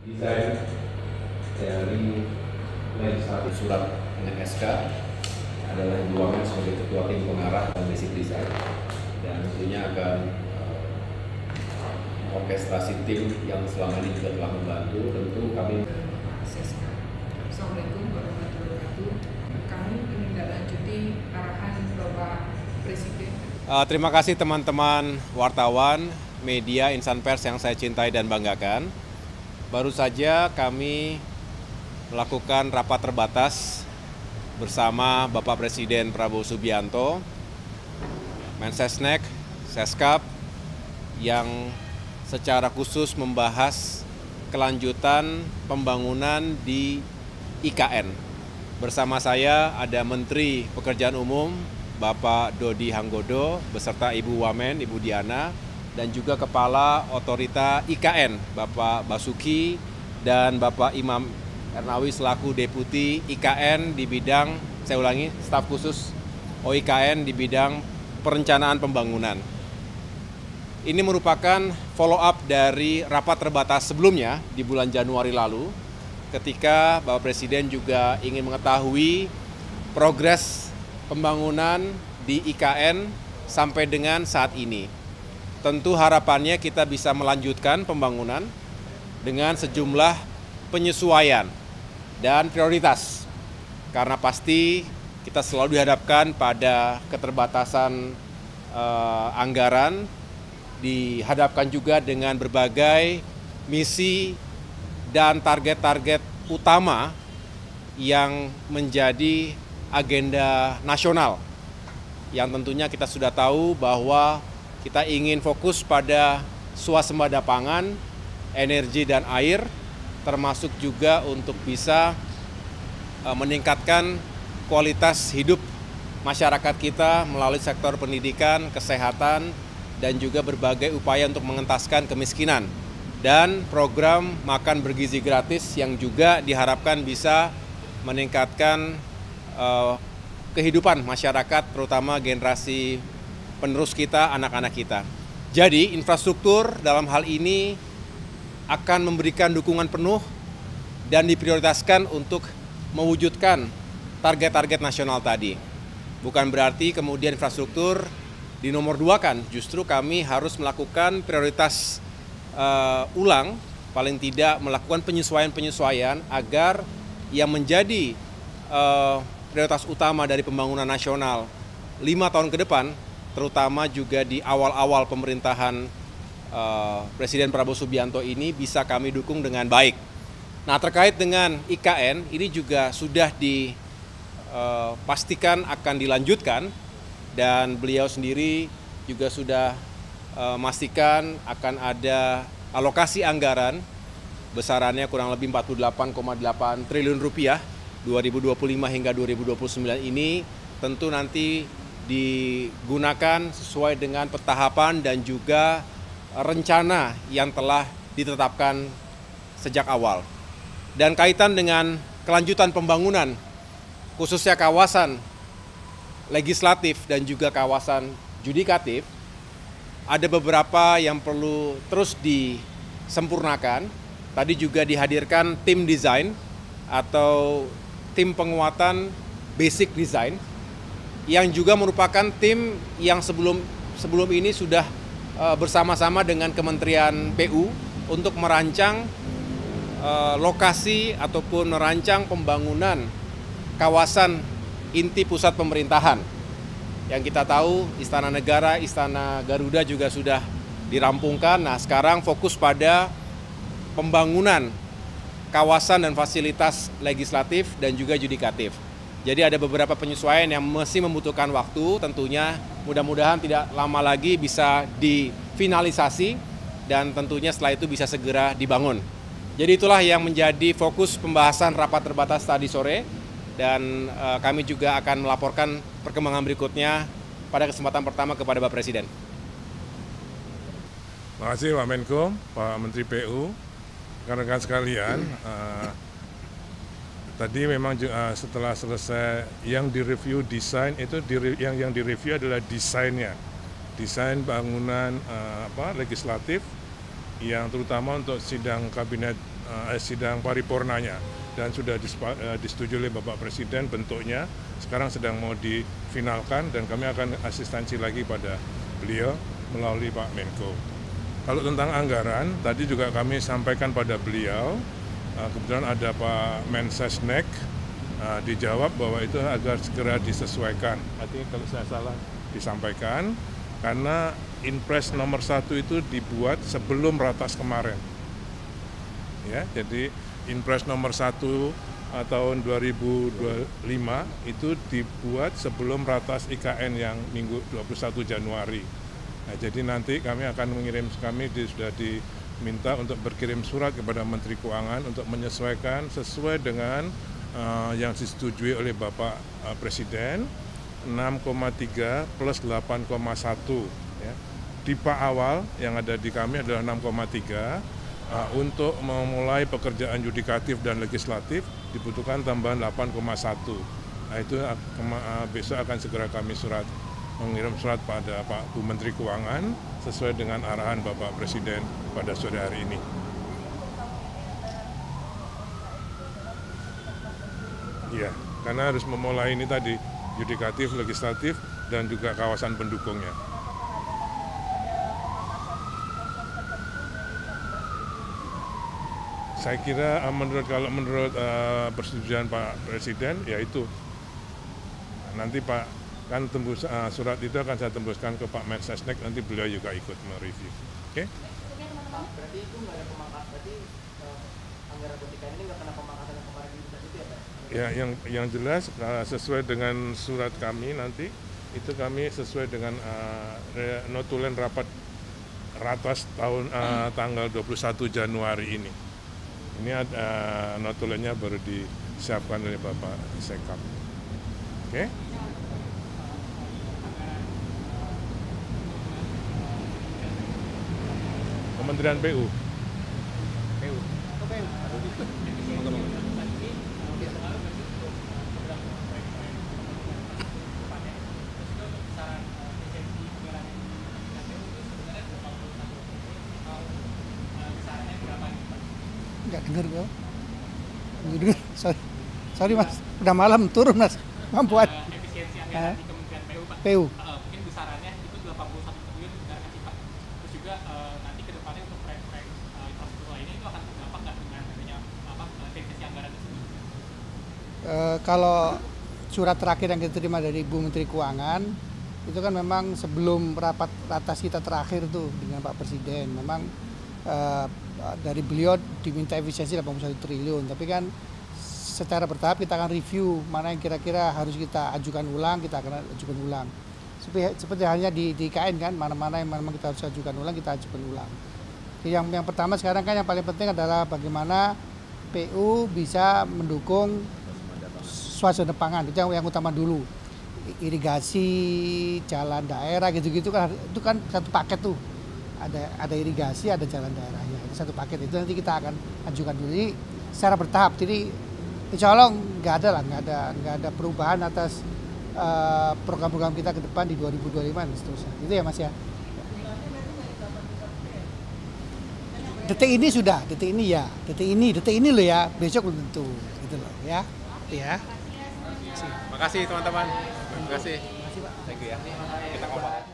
Desain dari legislatif surat dengan SK adalah Ibu Wamen sebagai Ketua Tim Pengarah dan Basic Design, dan tentunya akan orkestrasi tim yang selama ini juga telah membantu. Tentu kami Assalamualaikum warahmatullahi wabarakatuh. Kami menindaklanjuti arahan Bapak Presiden. Terima kasih teman-teman wartawan, media, insan pers yang saya cintai dan banggakan. Baru saja kami melakukan rapat terbatas bersama Bapak Presiden Prabowo Subianto, Mensesnek, Seskap, yang secara khusus membahas kelanjutan pembangunan di IKN. Bersama saya ada Menteri Pekerjaan Umum, Bapak Dodi Hanggodo, beserta Ibu Wamen, Ibu Diana, dan juga Kepala Otorita IKN, Bapak Basuki, dan Bapak Imam Ernawi selaku Deputi IKN di bidang, saya ulangi, staf khusus OIKN di bidang perencanaan pembangunan. Ini merupakan follow up dari rapat terbatas sebelumnya di bulan Januari lalu, ketika Bapak Presiden juga ingin mengetahui progres pembangunan di IKN sampai dengan saat ini. Tentu harapannya kita bisa melanjutkan pembangunan dengan sejumlah penyesuaian dan prioritas. Karena pasti kita selalu dihadapkan pada keterbatasan anggaran, dihadapkan juga dengan berbagai misi dan target-target utama yang menjadi agenda nasional. Yang tentunya kita sudah tahu bahwa kita ingin fokus pada swasembada pangan, energi dan air, termasuk juga untuk bisa meningkatkan kualitas hidup masyarakat kita melalui sektor pendidikan, kesehatan, dan juga berbagai upaya untuk mengentaskan kemiskinan. Dan program makan bergizi gratis yang juga diharapkan bisa meningkatkan kehidupan masyarakat, terutama generasi penerus kita, anak-anak kita. Jadi infrastruktur dalam hal ini akan memberikan dukungan penuh dan diprioritaskan untuk mewujudkan target-target nasional tadi. Bukan berarti kemudian infrastruktur dinomor dua kan, justru kami harus melakukan prioritas ulang, paling tidak melakukan penyesuaian-penyesuaian agar yang menjadi prioritas utama dari pembangunan nasional 5 tahun ke depan, terutama juga di awal-awal pemerintahan Presiden Prabowo Subianto ini bisa kami dukung dengan baik. Nah, terkait dengan IKN, ini juga sudah dipastikan akan dilanjutkan, dan beliau sendiri juga sudah memastikan akan ada alokasi anggaran besarannya kurang lebih 48,8 triliun rupiah 2025 hingga 2029 ini, tentu nanti digunakan sesuai dengan petahapan dan juga rencana yang telah ditetapkan sejak awal. Dan kaitan dengan kelanjutan pembangunan, khususnya kawasan legislatif dan juga kawasan judikatif, ada beberapa yang perlu terus disempurnakan. Tadi juga dihadirkan tim desain atau tim penguatan basic design, yang juga merupakan tim yang sebelum ini sudah bersama-sama dengan Kementerian PU untuk merancang lokasi ataupun merancang pembangunan kawasan inti pusat pemerintahan. Yang kita tahu Istana Negara, Istana Garuda juga sudah dirampungkan. Nah, sekarang fokus pada pembangunan kawasan dan fasilitas legislatif dan juga judikatif. Jadi ada beberapa penyesuaian yang masih membutuhkan waktu, tentunya mudah-mudahan tidak lama lagi bisa difinalisasi dan tentunya setelah itu bisa segera dibangun. Jadi itulah yang menjadi fokus pembahasan rapat terbatas tadi sore, dan kami juga akan melaporkan perkembangan berikutnya pada kesempatan pertama kepada Bapak Presiden. Terima kasih Pak Menko, Pak Menteri PU, rekan-rekan sekalian. Tadi memang setelah selesai yang direview desain itu yang direview adalah desainnya, desain bangunan legislatif yang terutama untuk sidang kabinet sidang paripurnanya dan sudah disetujui oleh Bapak Presiden bentuknya. Sekarang sedang mau difinalkan dan kami akan asistensi lagi pada beliau melalui Pak Menko. Kalau tentang anggaran, tadi juga kami sampaikan pada beliau, kebetulan ada Pak Mensesnek, dijawab bahwa itu agar segera disesuaikan. Artinya kalau saya salah disampaikan, karena Inpres nomor 1 itu dibuat sebelum Ratas kemarin. Ya, jadi Inpres nomor 1 tahun 2025 itu dibuat sebelum Ratas IKN yang minggu 21 Januari. Nah, jadi nanti kami akan sudah diminta untuk berkirim surat kepada Menteri Keuangan untuk menyesuaikan sesuai dengan yang disetujui oleh Bapak Presiden, 6,3 plus 8,1. Ya. Tipe awal yang ada di kami adalah 6,3. Untuk memulai pekerjaan yudikatif dan legislatif dibutuhkan tambahan 8,1. Nah, itu besok akan segera kami mengirim surat pada Pak Bu Menteri Keuangan sesuai dengan arahan Bapak Presiden pada sore hari ini. Iya, karena harus memulai ini tadi, yudikatif, legislatif, dan juga kawasan pendukungnya. Saya kira kalau menurut persetujuan Pak Presiden, yaitu nanti Pak kan tembus surat itu akan saya tembuskan ke Pak Mensesnek, nanti beliau juga ikut mereview. Oke? Berarti itu nggak ada pemangkasan, berarti anggaran ketika ini nggak kena pemangkasan yang kemarin itu ya Pak? Ya, yang jelas sesuai dengan surat kami nanti, itu kami sesuai dengan notulen rapat Ratas tanggal 21 Januari ini. Ini notulennya baru disiapkan oleh Bapak Sekap. Oke? Kementerian PU. Nggak dengar gue. Sorry Mas, udah malam turun Mas. Mampuan. Efisiensi anggaran di Kementerian PU Pak. PU. Mungkin besarannya itu 81 triliun benar kan sih Pak? Terus juga nanti ke depannya untuk proyek-proyek infrastruktur lainnya itu akan berdampak nggak dengan adanya efisiensi anggaran tersebut? Kalau surat terakhir yang kita terima dari Bu Menteri Keuangan itu kan memang sebelum rapat ratas kita terakhir tuh dengan Pak Presiden, memang dari beliau diminta efisiensi 81 triliun, tapi kan secara bertahap kita akan review mana yang kira-kira harus kita ajukan ulang, kita akan ajukan ulang. Seperti halnya di IKN kan, mana-mana yang memang kita harus ajukan ulang, kita ajukan ulang. Yang pertama sekarang kan yang paling penting adalah bagaimana PU bisa mendukung swasembada pangan, itu yang utama dulu. Irigasi, jalan daerah gitu-gitu kan, itu kan satu paket tuh. Ada irigasi, ada jalan daerahnya, itu satu paket, itu nanti kita akan ajukan dulu. Jadi secara bertahap, jadi insya Allah nggak ada perubahan atas program-program kita ke depan di 2025 dan seterusnya. Itu ya Mas ya. Detik ini sudah, detik ini loh ya, besok belum tentu, gitu loh ya. Terima kasih teman-teman. Terima kasih. Thank you ya. Kita ngobrol.